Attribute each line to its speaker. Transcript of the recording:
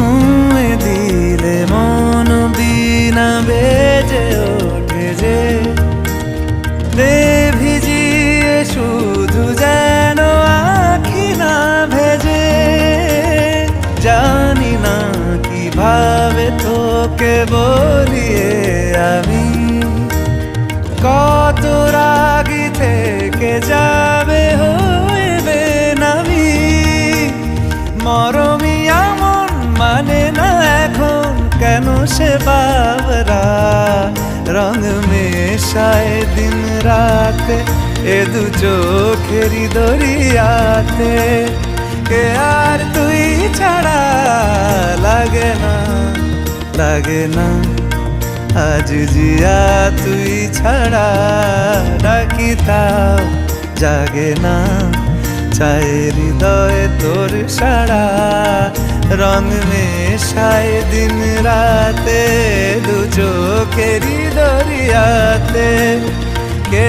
Speaker 1: ছুঁয়ে দিলে মন বিনা বেজে ওঠে যে দে ভিজিয়ে শুধু যেন আখি না ভেজে। জানি না কিভাবে তোকে বলিয়ে আমি কত রাগি থেকে যাবে হইবে নামি। মরমি এমন মানে না এখন কেন সে বাবরা রং মেশায় দিন রাতে এ দু চোখেরই দরিয়াতে। কে আর তুই ছাড়া লাগে না লাগে না আজ জিয়া তুই ছাড়া ডাকি তাও জাগে না। চায় হৃদয়ে তোর সারা রং মেশায় দিন রাতে দু চোখেরই দরিয়াতে। কে